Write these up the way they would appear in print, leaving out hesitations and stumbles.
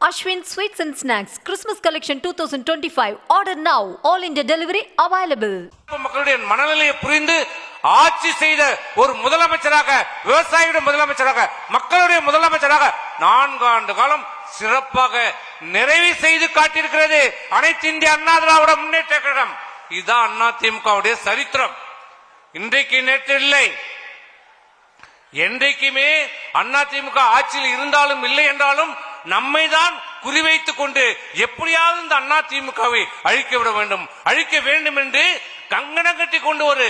Ashwin Sweets and Snacks Christmas Collection 2025. Order now. All India delivery available. மக்களுடைய மனநிலையை புரிந்து ஆட்சி செய்த ஒரு முதலமைச்சராக, விவசாயியுடைய முதலமைச்சராக, மக்களுடைய முதலமைச்சராக 4 ஆண்டு காலம் சிறப்பாக நிறைவு செய்து காட்டியிருக்கிறது அனைத்து இந்திய அண்ணா திராவிட முன்னேற்ற கழகம். இதுதான் அதிமுகவுடைய சரித்திரம். இன்றைக்கு நேற்று இல்லை, என்றைக்குமே அதிமுக ஆட்சியில் இருந்தாலும் இல்லை என்றாலும் நம்மை தான் குறிவைத்துக் கொண்டு எப்படியாவது இந்த அதிமுகவை அழிக்க வேண்டும் என்று கங்கணம் கட்டி கொண்டு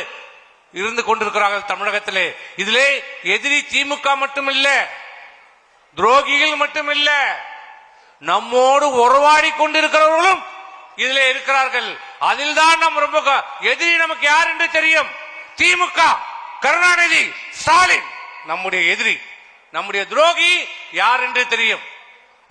இருந்து கொண்டிருக்கிறார்கள் தமிழகத்திலே. இதிலே எதிரி திமுக மட்டுமில்ல, துரோகிகள் மட்டுமில்ல, நம்மோடு உறவாடி கொண்டிருக்கிறவர்களும் இதிலே இருக்கிறார்கள். அதில் தான் நம்ம ரொம்ப எதிரி நமக்கு யார் என்று தெரியும். திமுக, கருணாநிதி, ஸ்டாலின் நம்முடைய எதிரி, நம்முடைய துரோகி யார் என்று தெரியும்.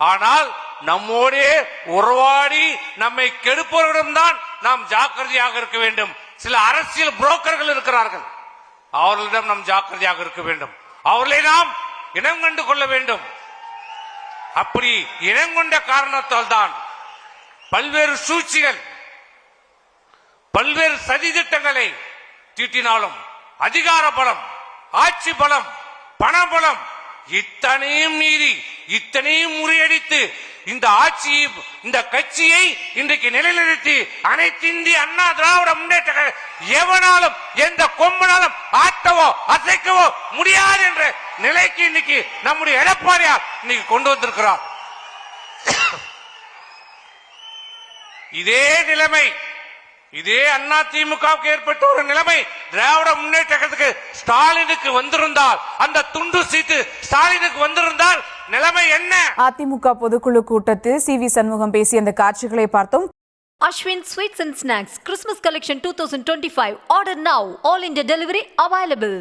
ஆனால் நம்மோடே உறவாடி நம்மை கெடுப்பவர்களிடம் தான் நாம் ஜாக்கிரதையாக இருக்க வேண்டும். சில அரசியல் புரோக்கர்கள் இருக்கிறார்கள், அவர்களிடம் நாம் ஜாக்கிரதையாக இருக்க வேண்டும். அவர்களை நாம் இனம் கண்டு கொள்ள வேண்டும். அப்படி இனம் கொண்ட காரணத்தால் தான் பல்வேறு சூழ்ச்சிகள், பல்வேறு சதி திட்டங்களை தீட்டினாலும் அதிகார பலம், ஆட்சி பலம், பணபலம் இத்தனையும் மீறி, இத்தனையும் முறியடித்து இந்த ஆட்சியை, இந்த கட்சியை இன்றைக்கு நிலைநிறுத்தி அனைத்து இந்திய அண்ணா திராவிட முன்னேற்ற எவனாலும் எந்த கொம்பனாலும் ஆட்டவோ அசைக்கவோ முடியாது என்ற நிலைக்கு இன்னைக்கு நம்முடைய எடப்பாடியார் இன்னைக்கு கொண்டு வந்திருக்கிறார். இதே நிலைமை, இதே அதிமுகவுக்கு ஏற்பட்ட ஒரு நிலைமை திராவிட முன்னேற்றத்துக்கு ஸ்டாலினுக்கு வந்திருந்தால், அந்த துண்டு சீட்டு ஸ்டாலினுக்கு வந்திருந்தால் நிலைமை என்ன? அதிமுக பொதுக்குழு கூட்டத்தில் சி.வி. சண்முகம் பேசிய அந்த காட்சிகளை பார்த்தோம். Ashwin Sweets and Snacks Christmas Collection 2025. Order now. All India delivery available.